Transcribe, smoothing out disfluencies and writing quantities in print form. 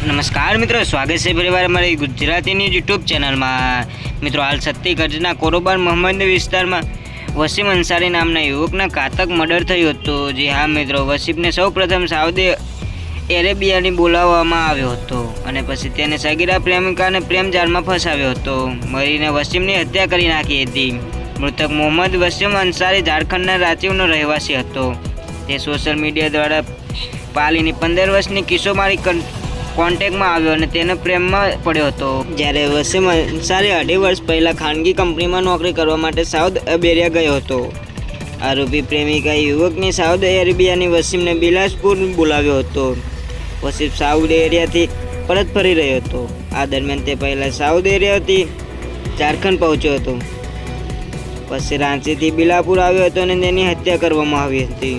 નમસ્કાર મિત્રો, સ્વાગત છે ફરીવાર અમારી ગુજરાતી ન્યૂઝ યુટ્યુબ ચેનલમાં। મિત્રો, હાલ સત્તીગઢના કોરોબાર મોહમ્મદ વિસ્તારમાં વસીમ અંસારી નામના યુવકના ઘાતક મર્ડર થયું હતું। જી હા મિત્રો, વસીમને સૌપ્રથમ સાઉદી અરેબિયાની બોલાવવામાં આવ્યો હતો અને પછી તેને સગીરા પ્રેમિકાને પ્રેમજાળમાં ફસાવ્યો હતો। મરીને વસીમની હત્યા કરી નાખી હતી। મૃતક મોહમ્મદ વસીમ અંસારી ઝારખંડના રાંચીનો રહેવાસી હતો। તે સોશિયલ મીડિયા દ્વારા પાલીની 15 વર્ષની કિશોરી કોન્ટેક્ટમાં આવ્યો અને તેને પ્રેમમાં પડ્યો હતો। જ્યારે વસીમ અંસારી 2.5 વર્ષ પહેલાં ખાનગી કંપનીમાં નોકરી કરવા માટે સાઉદી અરેબિયા ગયો હતો। આરોપી પ્રેમિકાએ યુવકની સાઉદી અરેબિયાની વસીમને બિલાસપુર બોલાવ્યો હતો। વસીમ સાઉદી અરેબિયાથી પરત ફરી રહ્યો હતો। આ દરમિયાન તે પહેલાં સાઉદી અરેબિયાથી ઝારખંડ પહોંચ્યો હતો, પછી રાંચીથી બિલાસપુર આવ્યો હતો અને તેની હત્યા કરવામાં આવી હતી।